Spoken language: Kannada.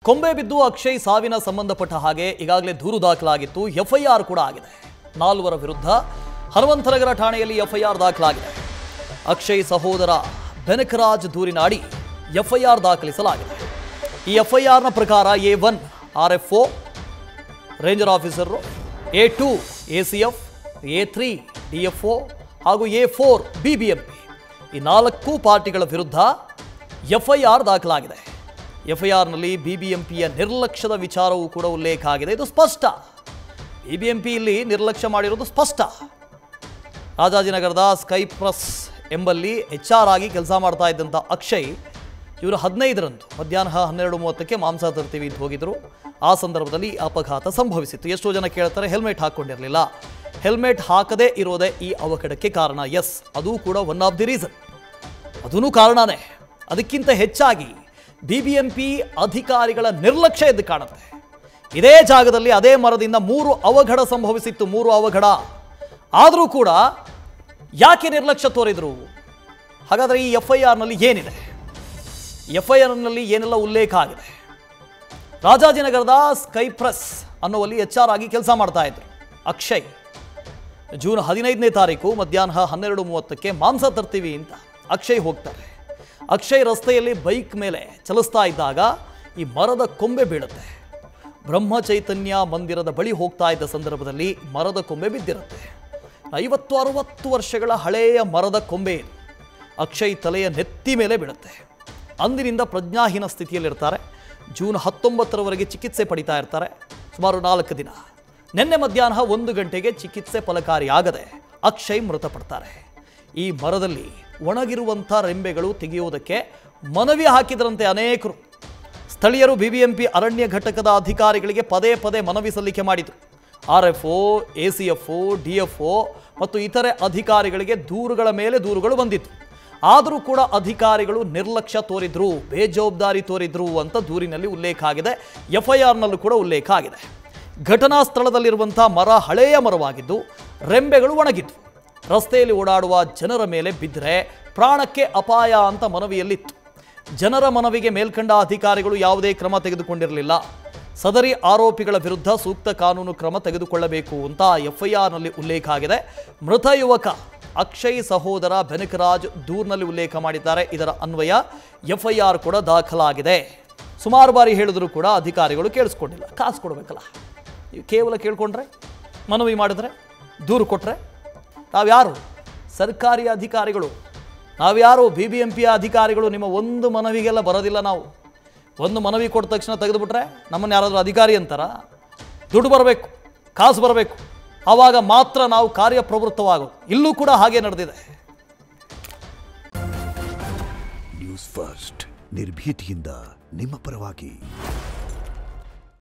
ಕೊಂಬೆ ಬಿದ್ದು ಅಕ್ಷಯ್ ಸಾವಿನ ಸಂಬಂಧಪಟ್ಟ ಹಾಗೆ ಈಗಾಗಲೇ ದೂರು ದಾಖಲಾಗಿತ್ತು. ಎಫ್ಐಆರ್ ಕೂಡ ಆಗಿದೆ. 4 ವಿರುದ್ಧ ಹನುಮಂತನಗರ ಠಾಣೆಯಲ್ಲಿ ಎಫ್ಐಆರ್ ದಾಖಲಾಗಿದೆ. ಅಕ್ಷಯ್ ಸಹೋದರ ಬೆನಕರಾಜ್ ದೂರಿನ ಅಡಿ ಎಫ್ಐಆರ್ ದಾಖಲಿಸಲಾಗಿದೆ. ಈ ಎಫ್ಐಆರ್ನ ಪ್ರಕಾರ A1 RFO ranger officer, A2 ACF, A3 DFO ಹಾಗೂ A4 BBMP ಈ 4 ಪಾರ್ಟಿಗಳ ವಿರುದ್ಧ ಎಫ್ಐಆರ್ ದಾಖಲಾಗಿದೆ. ಎಫ್ಐಆರ್ನಲ್ಲಿ BBMPಯ ನಿರ್ಲಕ್ಷ್ಯದ ವಿಚಾರವೂ ಕೂಡ ಉಲ್ಲೇಖ ಆಗಿದೆ. ಇದು ಸ್ಪಷ್ಟ. BBMP ಇಲ್ಲಿ ನಿರ್ಲಕ್ಷ್ಯ ಮಾಡಿರೋದು ಸ್ಪಷ್ಟ. ರಾಜಾಜಿನಗರದ ಸ್ಕೈ ಪ್ಲಸ್ ಎಂಬಲ್ಲಿ HR ಆಗಿ ಕೆಲಸ ಮಾಡ್ತಾ ಇದ್ದಂಥ ಅಕ್ಷಯ್ ಇವರು 15ರಂದು ಮಧ್ಯಾಹ್ನ 12:30ಕ್ಕೆ ಮಾಂಸ ತರ್ತೀವಿ ಅಂತ ಹೋಗಿದ್ರು. ಆ ಸಂದರ್ಭದಲ್ಲಿ ಅಪಘಾತ ಸಂಭವಿಸಿತ್ತು. ಎಷ್ಟೋ ಜನ ಕೇಳ್ತಾರೆ ಹೆಲ್ಮೆಟ್ ಹಾಕ್ಕೊಂಡಿರಲಿಲ್ಲ. ಹೆಲ್ಮೆಟ್ ಹಾಕದೇ ಇರೋದೇ ಈ ಅವಘಡಕ್ಕೆ ಕಾರಣ. ಎಸ್, ಅದು ಕೂಡ ಒನ್ ಆಫ್ ದಿ ರೀಸನ್. ಅದೂ ಕಾರಣನೇ. ಅದಕ್ಕಿಂತ ಹೆಚ್ಚಾಗಿ BBMP ಅಧಿಕಾರಿಗಳ ನಿರ್ಲಕ್ಷ್ಯ ಎದ್ದು ಕಾಣುತ್ತೆ. ಇದೇ ಜಾಗದಲ್ಲಿ ಅದೇ ಮರದಿಂದ 3 ಅವಘಡ ಸಂಭವಿಸಿತ್ತು. 3 ಅವಘಡ ಆದರೂ ಕೂಡ ಯಾಕೆ ನಿರ್ಲಕ್ಷ್ಯ ತೋರಿದ್ರು? ಹಾಗಾದರೆ ಈ ಎಫ್ಐಆರ್ನಲ್ಲಿ ಏನಿದೆ? ಎಫ್ಐಆರ್ನಲ್ಲಿ ಏನೆಲ್ಲ ಉಲ್ಲೇಖ ಆಗಿದೆ? ರಾಜಾಜಿನಗರದ ಸ್ಕೈ ಪ್ರೆಸ್ ಅನ್ನುವಲ್ಲಿ HR ಆಗಿ ಕೆಲಸ ಮಾಡ್ತಾ ಇದ್ರು ಅಕ್ಷಯ್. ಜೂನ್ 15ನೇ ತಾರೀಕು ಮಧ್ಯಾಹ್ನ 12:30ಕ್ಕೆ ಮಾಂಸ ತರ್ತೀವಿ ಅಂತ ಅಕ್ಷಯ್ ಹೋಗ್ತಾರೆ. ಅಕ್ಷಯ್ ರಸ್ತೆಯಲ್ಲಿ ಬೈಕ್ ಮೇಲೆ ಚಲಿಸ್ತಾ ಇದ್ದಾಗ ಈ ಮರದ ಕೊಂಬೆ ಬೀಳುತ್ತೆ. ಬ್ರಹ್ಮಚೈತನ್ಯ ಮಂದಿರದ ಬಳಿ ಹೋಗ್ತಾ ಇದ್ದ ಸಂದರ್ಭದಲ್ಲಿ ಮರದ ಕೊಂಬೆ ಬಿದ್ದಿರುತ್ತೆ. 50-60 ವರ್ಷಗಳ ಹಳೆಯ ಮರದ ಕೊಂಬೆ ಇದು. ಅಕ್ಷಯ್ ತಲೆಯ ನೆತ್ತಿ ಮೇಲೆ ಬೀಳುತ್ತೆ. ಅಂದಿನಿಂದ ಪ್ರಜ್ಞಾಹೀನ ಸ್ಥಿತಿಯಲ್ಲಿರ್ತಾರೆ. ಜೂನ್ 19ರವರೆಗೆ ಚಿಕಿತ್ಸೆ ಪಡಿತಾ ಇರ್ತಾರೆ. ಸುಮಾರು 4 ದಿನ. ನಿನ್ನೆ ಮಧ್ಯಾಹ್ನ 1 ಗಂಟೆಗೆ ಚಿಕಿತ್ಸೆ ಫಲಕಾರಿಯಾಗದೆ ಅಕ್ಷಯ್ ಮೃತಪಡ್ತಾರೆ. ಈ ಮರದಲ್ಲಿ ಒಣಗಿರುವಂಥ ರೆಂಬೆಗಳು ತೆಗೆಯುವುದಕ್ಕೆ ಮನವಿ ಹಾಕಿದ್ರಂತೆ ಅನೇಕರು. ಸ್ಥಳೀಯರು BBMP ಅರಣ್ಯ ಘಟಕದ ಅಧಿಕಾರಿಗಳಿಗೆ ಪದೇ ಪದೇ ಮನವಿ ಸಲ್ಲಿಕೆ ಮಾಡಿದರು. RFO, ACF, DFO ಮತ್ತು ಇತರೆ ಅಧಿಕಾರಿಗಳಿಗೆ ದೂರುಗಳ ಮೇಲೆ ದೂರುಗಳು ಬಂದಿತ್ತು. ಆದರೂ ಕೂಡ ಅಧಿಕಾರಿಗಳು ನಿರ್ಲಕ್ಷ್ಯ ತೋರಿದ್ರು, ಬೇಜವಾಬ್ದಾರಿ ತೋರಿದ್ರು ಅಂತ ದೂರಿನಲ್ಲಿ ಉಲ್ಲೇಖ ಆಗಿದೆ. ಎಫ್ಐಆರ್ನಲ್ಲೂ ಕೂಡ ಉಲ್ಲೇಖ ಆಗಿದೆ. ಘಟನಾ ಸ್ಥಳದಲ್ಲಿರುವಂಥ ಮರ ಹಳೆಯ ಮರವಾಗಿದ್ದು ರೆಂಬೆಗಳು ಒಣಗಿದ್ವು. ರಸ್ತೆಯಲ್ಲಿ ಓಡಾಡುವ ಜನರ ಮೇಲೆ ಬಿದ್ದರೆ ಪ್ರಾಣಕ್ಕೆ ಅಪಾಯ ಅಂತ ಮನವಿಯಲ್ಲಿತ್ತು. ಜನರ ಮನವಿಗೆ ಮೇಲ್ಕಂಡ ಅಧಿಕಾರಿಗಳು ಯಾವುದೇ ಕ್ರಮ ತೆಗೆದುಕೊಂಡಿರಲಿಲ್ಲ. ಸದರಿ ಆರೋಪಿಗಳ ವಿರುದ್ಧ ಸೂಕ್ತ ಕಾನೂನು ಕ್ರಮ ತೆಗೆದುಕೊಳ್ಳಬೇಕು ಅಂತ ಎಫ್ಐಆರ್ನಲ್ಲಿ ಉಲ್ಲೇಖ ಆಗಿದೆ. ಮೃತ ಯುವಕ ಅಕ್ಷಯ್ ಸಹೋದರ ಬೆನಕರಾಜ್ ದೂರಿನಲ್ಲಿ ಉಲ್ಲೇಖ ಮಾಡಿದ್ದಾರೆ. ಇದರ ಅನ್ವಯ ಎಫ್ಐಆರ್ ಕೂಡ ದಾಖಲಾಗಿದೆ. ಸುಮಾರು ಬಾರಿ ಹೇಳಿದ್ರು ಕೂಡ ಅಧಿಕಾರಿಗಳು ಕೇಳಿಸ್ಕೊಂಡಿಲ್ಲ. ಕಾಸು ಕೊಡಬೇಕಲ್ಲ. ನೀವು ಕೇವಲ ಕೇಳ್ಕೊಂಡ್ರೆ, ಮನವಿ ಮಾಡಿದ್ರೆ, ದೂರು ಕೊಟ್ಟರೆ ನಾವ್ಯಾರು? ಸರ್ಕಾರಿ ಅಧಿಕಾರಿಗಳು. ನಾವ್ಯಾರು? BBMPಯ ಅಧಿಕಾರಿಗಳು. ನಿಮ್ಮ ಒಂದು ಮನವಿಗೆಲ್ಲ ಬರೋದಿಲ್ಲ ನಾವು. ಒಂದು ಮನವಿ ಕೊಟ್ಟ ತಕ್ಷಣ ತೆಗೆದುಬಿಟ್ರೆ ನಮ್ಮನ್ನು ಯಾರಾದರೂ ಅಧಿಕಾರಿ ಅಂತಾರ? ದುಡ್ಡು ಬರಬೇಕು, ಕಾಸು ಬರಬೇಕು, ಆವಾಗ ಮಾತ್ರ ನಾವು ಕಾರ್ಯಪ್ರವೃತ್ತವಾಗೋದು. ಇಲ್ಲೂ ಕೂಡ ಹಾಗೆ ನಡೆದಿದೆ. ನ್ಯೂಸ್ ಫಸ್ಟ್, ನಿರ್ಭೀತಿಯಿಂದ ನಿಮ್ಮ ಪರವಾಗಿ.